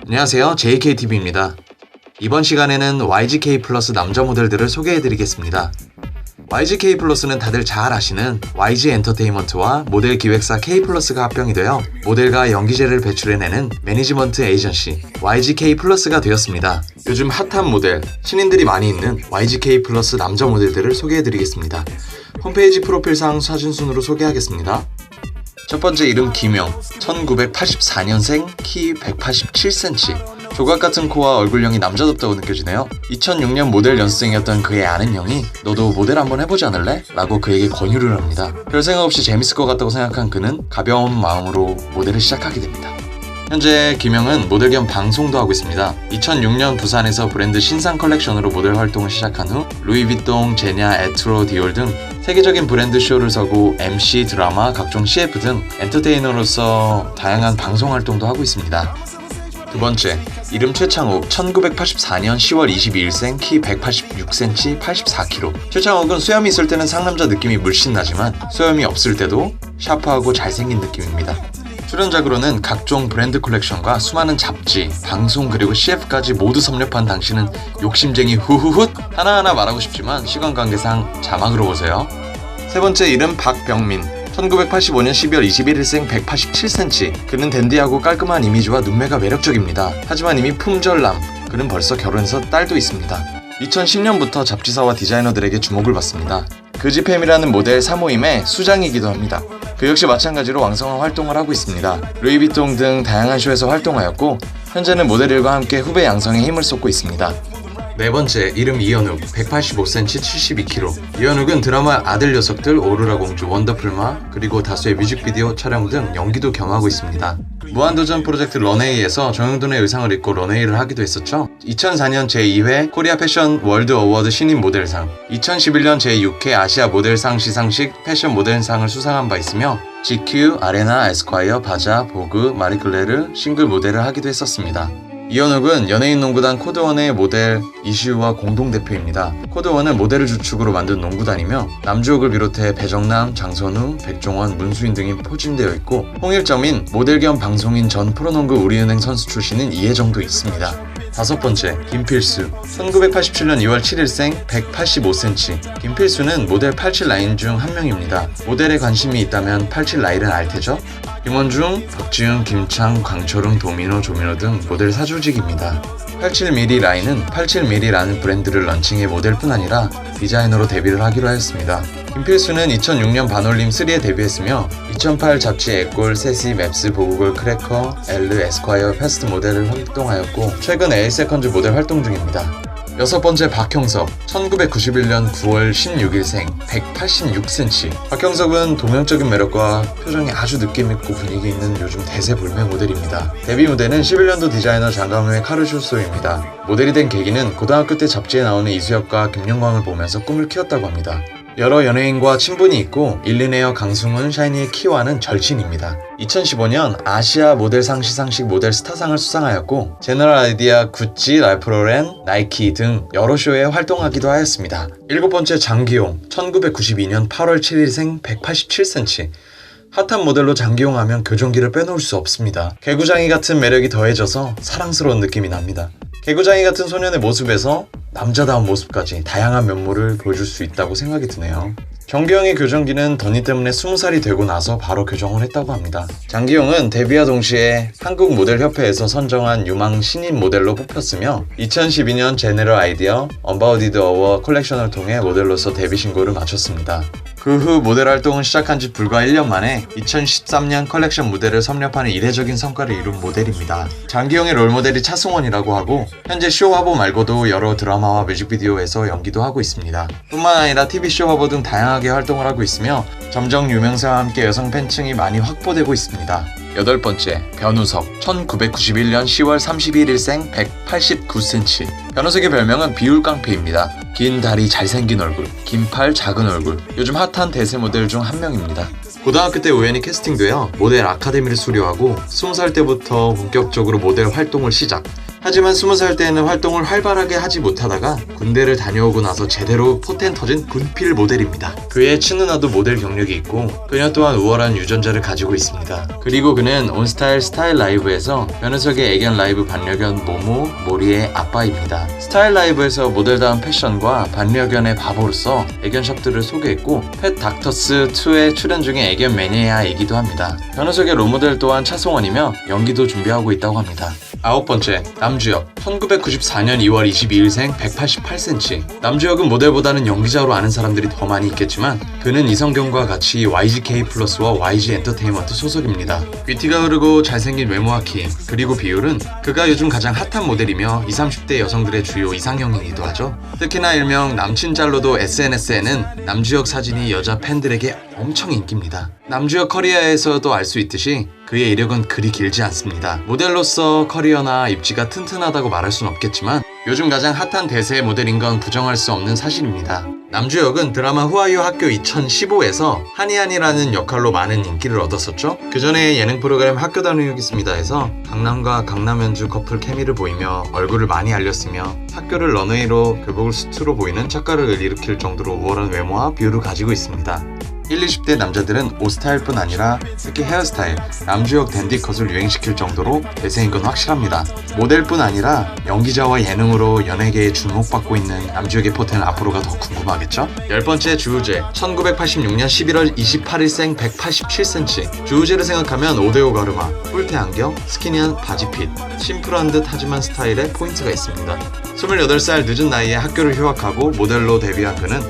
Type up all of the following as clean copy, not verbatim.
안녕하세요, JKTV입니다. 이번 시간에는 YGK 플러스 남자 모델들을 소개해드리겠습니다. YGK 플러스는 다들 잘 아시는 YG 엔터테인먼트와 모델 기획사 K 플러스가 합병이 되어 모델과 연기자를 배출해내는 매니지먼트 에이전시 YGK 플러스가 되었습니다. 요즘 핫한 모델, 신인들이 많이 있는 YGK 플러스 남자 모델들을 소개해드리겠습니다. 홈페이지 프로필상 사진 순으로 소개하겠습니다. 첫 번째 이름 김영, 1984년생, 키 187cm. 조각 같은 코와 얼굴형이 남자답다고 느껴지네요. 2006년 모델 연습생이었던 그의 아는 형이 너도 모델 한번 해보지 않을래? 라고 그에게 권유를 합니다. 별 생각 없이 재밌을 것 같다고 생각한 그는 가벼운 마음으로 모델을 시작하게 됩니다. 현재 김영은 모델 겸 방송도 하고 있습니다. 2006년 부산에서 브랜드 신상 컬렉션으로 모델 활동을 시작한 후 루이비통, 제냐, 에트로, 디올 등 세계적인 브랜드 쇼를 서고 MC, 드라마, 각종 CF 등 엔터테이너로서 다양한 방송 활동도 하고 있습니다. 두 번째, 이름 최창욱, 1984년 10월 22일생, 키 186cm, 84kg. 최창욱은 수염이 있을 때는 상남자 느낌이 물씬 나지만 수염이 없을 때도 샤프하고 잘생긴 느낌입니다. 출연작으로는 각종 브랜드 컬렉션과 수많은 잡지, 방송 그리고 CF까지 모두 섭렵한 당신은 욕심쟁이 후후훗! 하나하나 말하고 싶지만 시간 관계상 자막으로 보세요. 세 번째 이름 박병민, 1985년 12월 21일생 187cm. 그는 댄디하고 깔끔한 이미지와 눈매가 매력적입니다. 하지만 이미 품절남, 그는 벌써 결혼해서 딸도 있습니다. 2010년부터 잡지사와 디자이너들에게 주목을 받습니다. 그지팸이라는 모델 사모임의 수장이기도 합니다. 그 역시 마찬가지로 왕성한 활동을 하고 있습니다. 루이비통 등 다양한 쇼에서 활동하였고 현재는 모델 일과 함께 후배 양성에 힘을 쏟고 있습니다. 네 번째, 이름 이현욱, 185cm, 72kg. 이현욱은 드라마 아들 녀석들, 오로라 공주, 원더풀마, 그리고 다수의 뮤직비디오 촬영 등 연기도 겸하고 있습니다. 무한도전 프로젝트 런웨이에서 정형돈의 의상을 입고 런웨이를 하기도 했었죠. 2004년 제2회 코리아 패션 월드 어워드 신인 모델상, 2011년 제6회 아시아 모델상 시상식 패션 모델상을 수상한 바 있으며 GQ, 아레나, 에스콰이어, 바자, 보그, 마리클레르 싱글 모델을 하기도 했었습니다. 이현욱은 연예인 농구단 코드원의 모델 이시우와 공동대표입니다. 코드원은 모델을 주축으로 만든 농구단이며 남주혁을 비롯해 배정남, 장선우, 백종원, 문수인 등이 포진되어 있고 홍일점인 모델 겸 방송인 전 프로농구 우리은행 선수 출신인 이혜정도 있습니다. 다섯 번째, 김필수, 1987년 2월 7일생, 185cm. 김필수는 모델 87 라인 중 한 명입니다. 모델에 관심이 있다면 87 라인은 알 테죠? 김원중, 박지윤, 김창, 광철웅, 도미노, 조민호 등 모델 사조직입니다. 87mm 라인은 87mm라는 브랜드를 런칭해 모델뿐 아니라 디자이너로 데뷔를 하기로 하였습니다. 김필수는 2006년 반올림 3에 데뷔했으며 2008 잡지 에꼴, 세시, 맵스, 보구걸, 크래커, 엘르, 에스콰이어, 패스트 모델을 활동하였고 최근 에이세컨즈 모델 활동 중입니다. 여섯 번째 박형석, 1991년 9월 16일생, 186cm. 박형석은 동양적인 매력과 표정이 아주 느낌있고 분위기 있는 요즘 대세 불매 모델입니다. 데뷔 무대는 11년도 디자이너 장강호의 카르쇼소입니다. 모델이 된 계기는 고등학교 때 잡지에 나오는 이수혁과 김영광을 보면서 꿈을 키웠다고 합니다. 여러 연예인과 친분이 있고 일리네어, 강승훈, 샤이니의 키와는 절친입니다. 2015년 아시아 모델상 시상식 모델 스타상을 수상하였고 제너럴 아이디아, 구찌, 랄프로렌, 나이키 등 여러 쇼에 활동하기도 하였습니다. 일곱 번째 장기용, 1992년 8월 7일생, 187cm. 핫한 모델로 장기용 하면 교정기를 빼놓을 수 없습니다. 개구장이 같은 매력이 더해져서 사랑스러운 느낌이 납니다. 개구장이 같은 소년의 모습에서 남자다운 모습까지 다양한 면모를 보여줄 수 있다고 생각이 드네요. 장기용의 교정기는 덧니 때문에 20살이 되고 나서 바로 교정을 했다고 합니다. 장기용은 데뷔와 동시에 한국모델협회에서 선정한 유망 신인 모델로 뽑혔으며 2012년 제너럴 아이디어 언바우디드 어워 컬렉션을 통해 모델로서 데뷔 신고를 마쳤습니다. 그 후 모델 활동을 시작한 지 불과 1년 만에 2013년 컬렉션 무대를 섭렵하는 이례적인 성과를 이룬 모델입니다. 장기용의 롤모델이 차승원이라고 하고 현재 쇼 화보 말고도 여러 드라마와 뮤직비디오에서 연기도 하고 있습니다. 뿐만 아니라 TV쇼 화보 등 다양하게 활동을 하고 있으며 점점 유명세와 함께 여성 팬층이 많이 확보되고 있습니다. 여덟 번째, 변우석, 1991년 10월 31일생, 189cm. 변우석의 별명은 비울깡패입니다. 긴 다리, 잘생긴 얼굴, 긴 팔, 작은 얼굴. 요즘 핫한 대세 모델 중 한 명입니다. 고등학교 때 우연히 캐스팅되어 모델 아카데미를 수료하고 20살 때부터 본격적으로 모델 활동을 시작. 하지만 20살 때에는 활동을 활발하게 하지 못하다가 군대를 다녀오고 나서 제대로 포텐 터진 군필 모델입니다. 그의 친누나도 모델 경력이 있고 그녀 또한 우월한 유전자를 가지고 있습니다. 그리고 그는 온스타일 스타일 라이브에서 변우석의 애견 라이브 반려견 모모 모리의 아빠입니다. 스타일 라이브에서 모델다운 패션과 반려견의 바보로서 애견샵들을 소개했고 펫 닥터스2에 출연 중에 애견 매니아이기도 합니다. 변우석의 롤모델 또한 차송원이며 연기도 준비하고 있다고 합니다. 9번째, 남주혁. 1994년 2월 22일생 188cm. 남주혁은 모델보다는 연기자로 아는 사람들이 더 많이 있겠지만 그는 이성경과 같이 YGK 플러스와 YG 엔터테인먼트 소속입니다. 귀티가 흐르고 잘생긴 외모와 키, 그리고 비율은 그가 요즘 가장 핫한 모델이며 20, 30대 여성들의 주요 이상형이기도 하죠. 특히나 일명 남친잘로도 SNS에는 남주혁 사진이 여자 팬들에게 엄청 인기입니다. 남주혁 커리어에서도 알 수 있듯이 그의 이력은 그리 길지 않습니다. 모델로서 커리어나 입지가 튼튼하다고 말할 순 없겠지만 요즘 가장 핫한 대세의 모델인 건 부정할 수 없는 사실입니다. 남주혁은 드라마 후아유 학교 2015에서 한이한이라는 역할로 많은 인기를 얻었었죠. 그 전에 예능 프로그램 학교 다녀오겠습니다에서 강남과 강남현주 커플 케미를 보이며 얼굴을 많이 알렸으며 학교를 런웨이로 교복을 수트로 보이는 착각을 일으킬 정도로 우월한 외모와 비율을 가지고 있습니다. 1, 20대 남자들은 옷 스타일뿐 아니라 특히 헤어스타일, 남주혁 댄디컷을 유행시킬 정도로 대세인 건 확실합니다. 모델뿐 아니라 연기자와 예능으로 연예계에 주목받고 있는 남주혁의 포텐은 앞으로가 더 궁금하겠죠? 10번째, 주우재. 1986년 11월 28일생 187cm. 주우재를 생각하면 5대5 가르마, 뿔테 안경, 스키니한 바지핏, 심플한 듯 하지만 스타일에 포인트가 있습니다. 28살 늦은 나이에 학교를 휴학하고 모델로 데뷔한 그는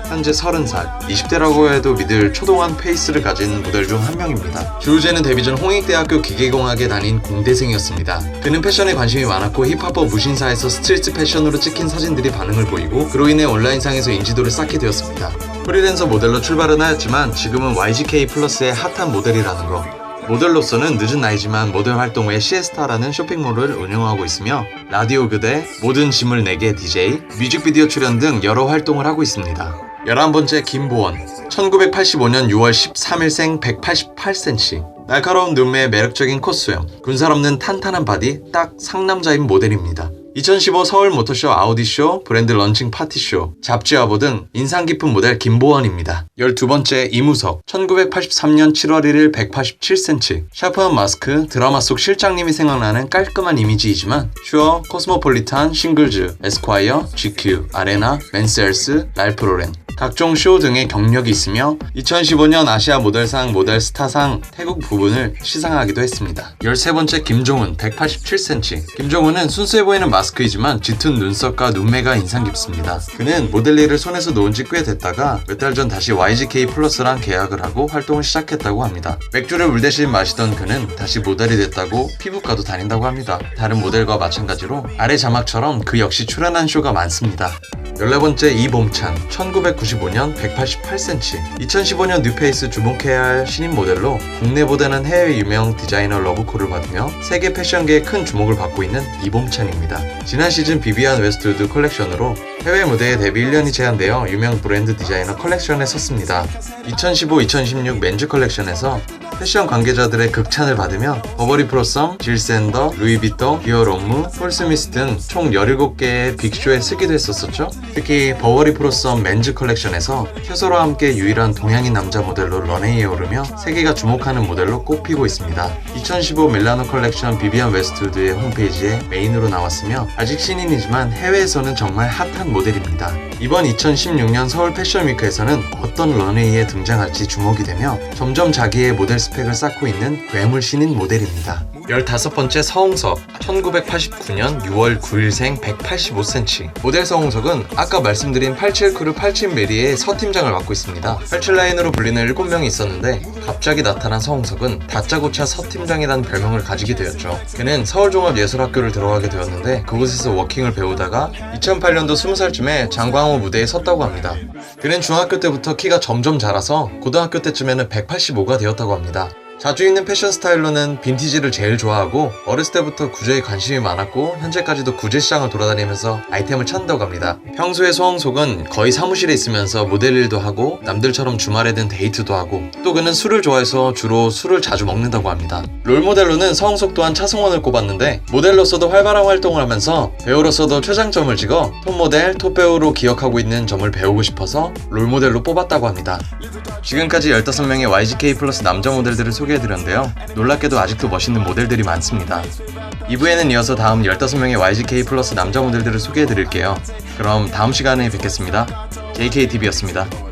현재 30살, 20대라고 해도 믿을 초동한 페이스를 가진 모델 중 한 명입니다. 주우재는 데뷔 전 홍익대학교 기계공학에 다닌 공대생이었습니다. 그는 패션에 관심이 많았고 힙합업 무신사에서 스트리트 패션으로 찍힌 사진들이 반응을 보이고 그로 인해 온라인상에서 인지도를 쌓게 되었습니다. 프리랜서 모델로 출발은 하였지만 지금은 YGK 플러스의 핫한 모델이라는 거. 모델로서는 늦은 나이지만 모델 활동 후에 시에스타라는 쇼핑몰을 운영하고 있으며 라디오 그대, 모든 짐을 내게 DJ, 뮤직비디오 출연 등 여러 활동을 하고 있습니다. 11번째, 김보원. 1985년 6월 13일생 188cm. 날카로운 눈매, 매력적인 콧수염, 군살 없는 탄탄한 바디, 딱 상남자인 모델입니다. 2015 서울 모터쇼 아우디쇼, 브랜드 런칭 파티쇼, 잡지 화보 등 인상 깊은 모델 김보원입니다. 12번째, 이무석. 1983년 7월 1일 187cm. 샤프한 마스크, 드라마 속 실장님이 생각나는 깔끔한 이미지이지만 슈어, 코스모폴리탄, 싱글즈, 에스콰이어, GQ, 아레나, 맨셀스, 랄프로렌 각종 쇼 등의 경력이 있으며 2015년 아시아 모델상 모델스타상 태국 부분을 시상하기도 했습니다. 13번째, 김종훈. 187cm. 김종훈은 순수해 보이는 마스크이지만 짙은 눈썹과 눈매가 인상 깊습니다. 그는 모델 일을 손에서 놓은 지 꽤 됐다가 몇 달 전 다시 YGK 플러스랑 계약을 하고 활동을 시작했다고 합니다. 맥주를 물 대신 마시던 그는 다시 모델이 됐다고 피부과도 다닌다고 합니다. 다른 모델과 마찬가지로 아래 자막처럼 그 역시 출연한 쇼가 많습니다. 14번째, 이봄찬. 1995년 188cm. 2015년 뉴페이스 주목해야 할 신인 모델로 국내보다는 해외 유명 디자이너 러브콜을 받으며 세계 패션계에 큰 주목을 받고 있는 이봄찬입니다. 지난 시즌 비비안 웨스트우드 컬렉션으로 해외 무대에 데뷔 1년이 제한되어 유명 브랜드 디자이너 컬렉션에 섰습니다. 2015-2016 맨즈 컬렉션에서 패션 관계자들의 극찬을 받으며 버버리 프로썸, 질샌더, 루이비통, 디or 롬무, 폴스미스 등 총 17개의 빅쇼에 쓰기도 했었죠. 특히 버버리 프로썸 맨즈 컬렉션에서 켜서와 함께 유일한 동양인 남자 모델로 런웨이에 오르며 세계가 주목하는 모델로 꼽히고 있습니다. 2015 밀라노 컬렉션 비비안 웨스트우드의 홈페이지에 메인으로 나왔으며 아직 신인이지만 해외에서는 정말 핫한 모델입니다. 이번 2016년 서울 패션위크에서는 어떤 런웨이에 등장할지 주목이 되며 점점 자기의 모델 스펙을 쌓고 있는 괴물 신인 모델입니다. 15번째, 서홍석. 1989년 6월 9일생 185cm. 모델 서홍석은 아까 말씀드린 87크루 87메리의 서팀장을 맡고 있습니다. 87라인으로 불리는 7명이 있었는데 갑자기 나타난 서홍석은 다짜고짜 서팀장이라는 별명을 가지게 되었죠. 그는 서울종합예술학교를 들어가게 되었는데 그곳에서 워킹을 배우다가 2008년도 20살쯤에 장광호 무대에 섰다고 합니다. 그는 중학교 때부터 키가 점점 자라서 고등학교 때쯤에는 185가 되었다고 합니다. 자주 입는 패션 스타일로는 빈티지를 제일 좋아하고 어렸을 때부터 구제에 관심이 많았고 현재까지도 구제 시장을 돌아다니면서 아이템을 찾는다고 합니다. 평소에 소홍석은 거의 사무실에 있으면서 모델 일도 하고 남들처럼 주말에는 데이트도 하고 또 그는 술을 좋아해서 주로 술을 자주 먹는다고 합니다. 롤모델로는 서홍석 또한 차승원을 꼽았는데 모델로서도 활발한 활동을 하면서 배우로서도 최장점을 찍어 톱모델, 톱배우로 기억하고 있는 점을 배우고 싶어서 롤모델로 뽑았다고 합니다. 지금까지 15명의 YGK 플러스 남자 모델들을 소개해드렸는데요. 놀랍게도 아직도 멋있는 모델들이 많습니다. 2부에는 이어서 다음 15명의 YGK 플러스 남자 모델들을 소개해드릴게요. 그럼 다음 시간에 뵙겠습니다. JKTV였습니다.